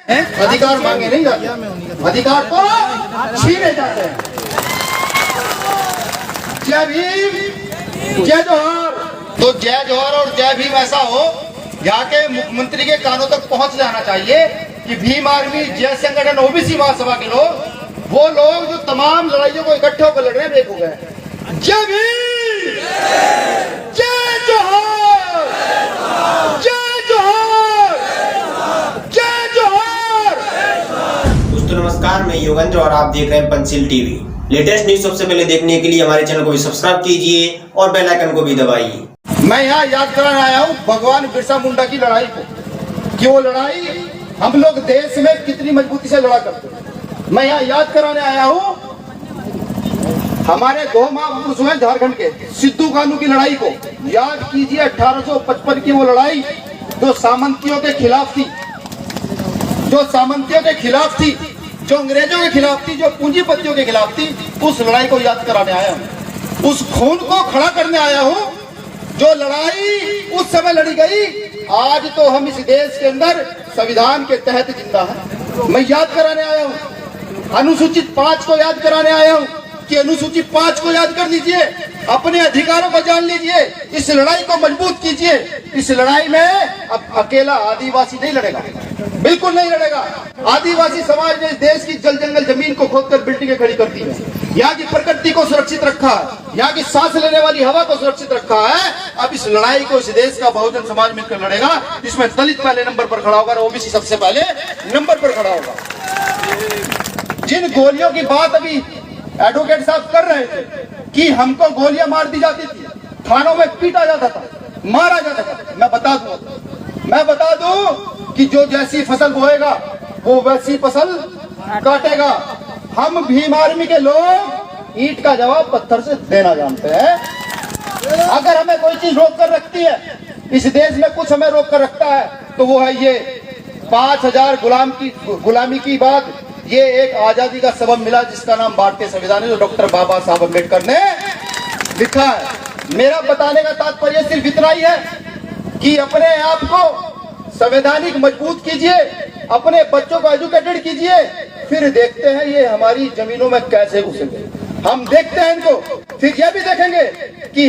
अधिकार मांगे नहीं जाते, अधिकार को छीने जाते हैं। जय भीम, जय जोहर। तो जय जोहर और जय भीम ऐसा हो, यहाँ के मुख्यमंत्री के कानों तक पहुंच जाना चाहिए कि भीम आर्मी, जय संगठन, ओबीसी महासभा के लोग, वो लोग जो तमाम लड़ाइयों को इकट्ठे होकर लड़ रहे हैं, एक हो गए। जय भीम, जय जोहर, जय जोहर, जय जोहर। दोस्तों नमस्कार, मैं योगेंद्र और आप देख रहे हैं पंचशील टीवी। लेटेस्ट न्यूज सबसे पहले देखने के लिए हमारे चैनल को भी सब्सक्राइब कीजिए और बेल आइकन को भी दबाइए। मैं यहाँ याद कराने आया हूँ भगवान बिरसा मुंडा की लड़ाई को, कि वो लड़ाई हम लोग देश में कितनी मजबूती से लड़ा करते हैं। मैं यहाँ याद कराने आया हूँ हमारे दो महापुरुष हुए झारखंड के, सिद्धू कानू की लड़ाई को याद कीजिए। 1855 की वो लड़ाई जो सामंतियों के खिलाफ थी, जो सामंतियों के खिलाफ थी, जो अंग्रेजों के खिलाफ थी, जो पूंजीपतियों के खिलाफ थी, उस लड़ाई को याद कराने आया हूँ। उस खून को खड़ा करने आया हूँ जो लड़ाई उस समय लड़ी गई। आज तो हम इस देश के अंदर संविधान के तहत जिंदा है। मैं याद कराने आया हूँ अनुसूचित 5 को याद कराने आया हूँ कि अनुसूचित 5 को याद कर लीजिए, अपने अधिकारों को जान लीजिए, इस लड़ाई को मजबूत कीजिए। इस लड़ाई में अब अकेला आदिवासी नहीं लड़ेगा, बिल्कुल नहीं लड़ेगा। आदिवासी समाज ने इस देश की जल जंगल जमीन को खोदकर बिल्डिंगें खड़ी कर दी है, यहाँ की प्रकृति को सुरक्षित रखा है, यहाँ की सांस लेने वाली हवा को सुरक्षित रखा है। अब इस लड़ाई को इस देश का बहुजन समाज मिलकर लड़ेगा। इसमें दलित पहले नंबर पर खड़ा होगा, ओबीसी सबसे पहले नंबर पर खड़ा होगा। जिन गोलियों की बात अभी एडवोकेट साहब कर रहे थे कि हमको गोलियां मार दी जाती थी, थानों में पीटा जाता था, मारा जाता था, मैं बता दूं कि जो जैसी फसल बोएगा वो वैसी फसल काटेगा। हम भीम आर्मी के लोग ईंट का जवाब पत्थर से देना जानते हैं। अगर हमें कोई चीज रोक कर रखती है, इस देश में कुछ हमें रोक कर रखता है, तो वो है ये 5000 गुलामी की बात। ये एक आजादी का सबब मिला जिसका नाम भारतीय संविधान है, जो डॉक्टर बाबा साहब अम्बेडकर ने लिखा है। मेरा बताने का तात्पर्य सिर्फ इतना ही है कि अपने आप को संवैधानिक मजबूत कीजिए, अपने बच्चों को एजुकेटेड कीजिए, फिर देखते हैं ये हमारी जमीनों में कैसे घुसेंगे। हम देखते हैं इनको, फिर ये भी देखेंगे कि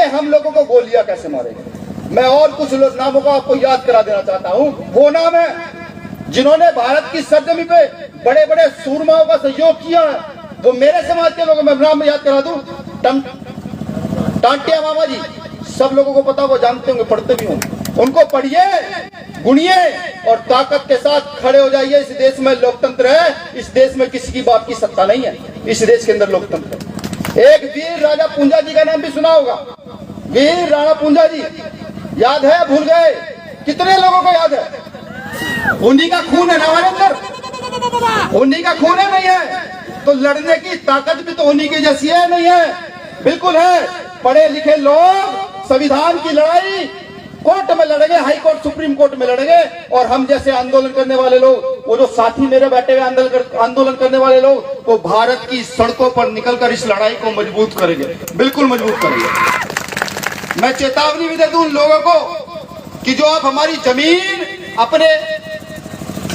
हम लोगों को गोलियां कैसे मारेंगे। मैं और कुछ नामों को आपको याद करा देना चाहता हूँ। वो नाम है जिन्होंने भारत की सरजमी पे बड़े बड़े सूरमाओं का सहयोग किया है। वो मेरे समाज के लोगों में नाम याद करा दूं, टांटिया मामा जी, सब लोगों को पता, वो जानते होंगे, पढ़ते भी होंगे। उनको पढ़िए, गुनिए और ताकत के साथ खड़े हो जाइए। इस देश में लोकतंत्र है, इस देश में किसी की बाप की सत्ता नहीं है, इस देश के अंदर लोकतंत्र है। एक वीर राणा पूंजा जी का नाम भी सुना होगा। वीर राणा पूंजा जी याद है, भूल गए? कितने लोगों को याद है? उन्हीं का खून है ना हमारे अंदर, उन्हीं का खून है, नहीं है? तो लड़ने की ताकत भी तो उन्हीं की जैसी है, नहीं है? बिल्कुल है। पढ़े लिखे लोग संविधान की लड़ाई कोर्ट में लड़ेंगे, हाई कोर्ट, सुप्रीम कोर्ट में लड़ेंगे। और हम जैसे आंदोलन करने वाले लोग, वो जो साथी मेरे बैठे हुए आंदोलन करने वाले लोग, वो भारत की सड़कों पर निकलकर इस लड़ाई को मजबूत करेंगे, बिल्कुल मजबूत करेंगे। मैं चेतावनी भी दे दूं उन लोगों को कि जो आप हमारी जमीन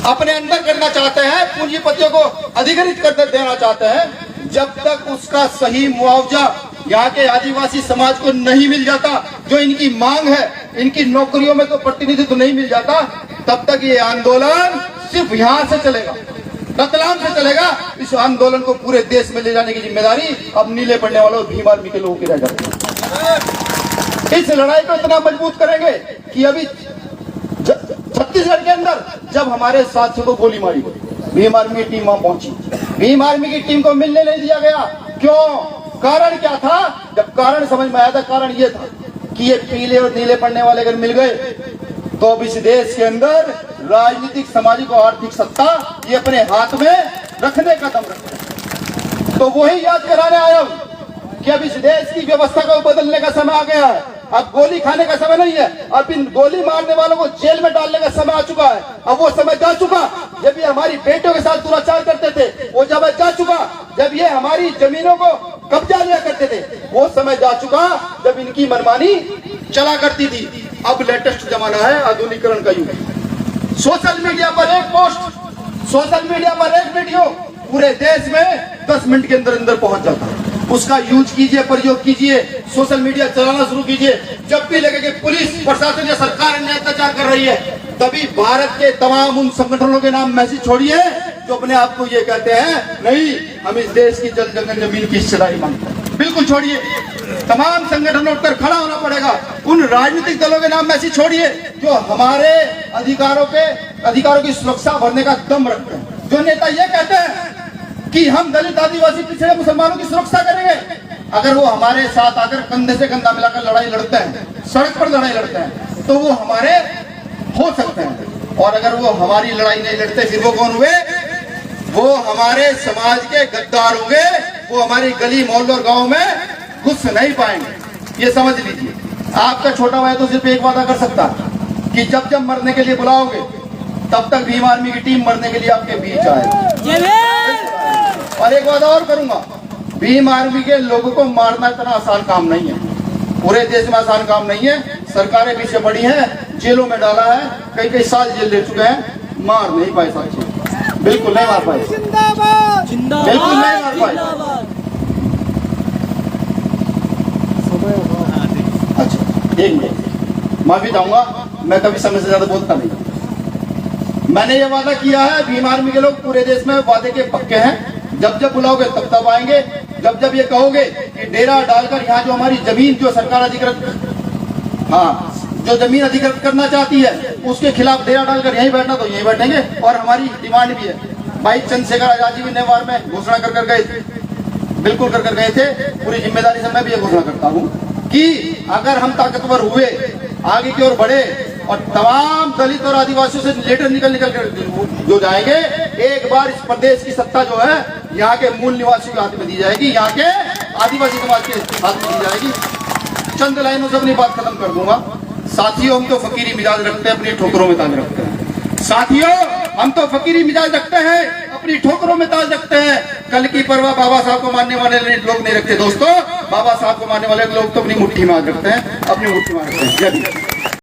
अपने अंदर करना चाहते हैं, पूंजीपतियों को अधिग्रहित कर देना चाहते हैं, जब तक उसका सही मुआवजा यहाँ के आदिवासी समाज को नहीं मिल जाता, जो इनकी मांग है, इनकी नौकरियों में तो प्रतिनिधित्व नहीं मिल जाता, तब तक ये आंदोलन सिर्फ यहाँ से चलेगा, रतलाम से चलेगा। इस आंदोलन को पूरे देश में ले जाने की जिम्मेदारी अब नीले पड़ने वालों भीम आर्मी के लोगों की रह जाती है। इस लड़ाई को इतना मजबूत करेंगे कि अभी छत्तीसगढ़ के अंदर जब हमारे साथियों को गोली मारी गई, भीम आर्मी की टीम वहां पहुंची, भीम आर्मी की टीम को मिलने नहीं दिया गया। क्यों? कारण क्या था? जब कारण समझ में आया था, कारण ये था कि ये पीले और नीले पड़ने वाले अगर मिल गए तो अब इस देश के अंदर राजनीतिक, सामाजिक और आर्थिक सत्ता ये अपने हाथ में रखने का दम रखते। तो वही याद कराने आया हूं कि अब इस देश की व्यवस्था को बदलने का समय आ गया है। अब गोली खाने का समय नहीं है, अब इन गोली मारने वालों को जेल में डालने का समय आ चुका है। अब वो समय जा चुका जब ये हमारी बेटियों के साथ दुराचार करते थे, वो समय जा चुका जब ये हमारी जमीनों को कब्जा लिया करते थे, वो समय जा चुका जब इनकी मनमानी चला करती थी। अब लेटेस्ट जमाना है, आधुनिकीकरण का युग। सोशल मीडिया पर एक पोस्ट, सोशल मीडिया पर एक वीडियो पूरे देश में 10 मिनट के अंदर अंदर पहुंच जाता है। उसका यूज कीजिए, प्रयोग कीजिए, सोशल मीडिया चलाना शुरू कीजिए। जब भी लगे कि पुलिस प्रशासन या सरकार अन्याय अत्याचार कर रही है, तभी भारत के तमाम उन संगठनों के नाम मैसेज छोड़िए जो अपने आप को ये कहते हैं नहीं हम इस देश की जल जंगल जमीन की हिस्सेदारी मांगते हैं। बिल्कुल छोड़िए, तमाम संगठनों पर खड़ा होना पड़ेगा। उन राजनीतिक दलों के नाम मैसेज छोड़िए जो हमारे अधिकारों की सुरक्षा भरने का दम रखते हैं। जो नेता ये कहते हैं कि हम दलित आदिवासी पिछड़े मुसलमानों की सुरक्षा करेंगे, अगर वो हमारे साथ आकर कंधे से कंधा मिलाकर लड़ाई लड़ते हैं, सड़क पर लड़ाई लड़ते हैं, तो वो हमारे हो सकते हैं। और अगर वो हमारी लड़ाई नहीं लड़ते, फिर वो कौन हुए? वो हमारे समाज के गद्दार होंगे। वो हमारी गली मोहल्ले और गांव में घुस नहीं पाएंगे। ये समझ लीजिए। आपका छोटा भाई तो सिर्फ एक वादा कर सकता है कि जब जब मरने के लिए बुलाओगे तब तक भीम आर्मी की टीम मरने के लिए आपके बीच आए। और एक वादा और करूंगा, भीम आर्मी के लोगों को मारना इतना आसान काम नहीं है, पूरे देश में आसान काम नहीं है। सरकारें पीछे पड़ी हैं, जेलों में डाला है, कई कई साल जेल ले चुके हैं, मार नहीं पाए साथी, बिल्कुल नहीं मार पाए, बिल्कुल नहीं मार पाए। अच्छा एक मिनट, माफी चाहूंगा, मैं कभी समय से ज्यादा बोलता नहीं। मैंने ये वादा किया है, भीम आर्मी के लोग पूरे देश में वादे के पक्के हैं। जब जब बुलाओगे तब तब आएंगे। जब जब ये कहोगे कि डेरा डालकर यहाँ जो हमारी जमीन जो सरकार अधिकृत, जो जमीन अधिकृत करना चाहती है उसके खिलाफ डेरा डालकर यहीं बैठना, तो यहीं बैठेंगे। और हमारी डिमांड भी है, भाई चंद्रशेखर आजाद जी भी नए वार में घोषणा कर गए थे, बिल्कुल कर गए थे। पूरी जिम्मेदारी से मैं भी ये घोषणा करता हूँ कि अगर हम ताकतवर हुए, आगे की ओर बढ़े और तमाम दलित और आदिवासियों से लेटर निकल कर जो जाएंगे, एक बार इस प्रदेश की सत्ता जो है यहाँ के मूल निवासियों के हाथ में दी जाएगी, यहाँ के आदिवासी समाज के हाथ में दी जाएगी। चंद लाइनों से अपनी बात खत्म कर दूंगा। साथियों, हम तो फकीरी मिजाज रखते हैं, अपनी ठोकरों में ताज रखते हैं। साथियों, हम तो फकीरी मिजाज रखते हैं, अपनी ठोकरों में ताज रखते हैं। कल की परवाह बाबा साहब को मानने वाले लोग नहीं रखते दोस्तों। बाबा साहब को मानने वाले लोग तो अपनी मुट्ठी में रखते हैं, अपनी मुट्ठी में रखते हैं।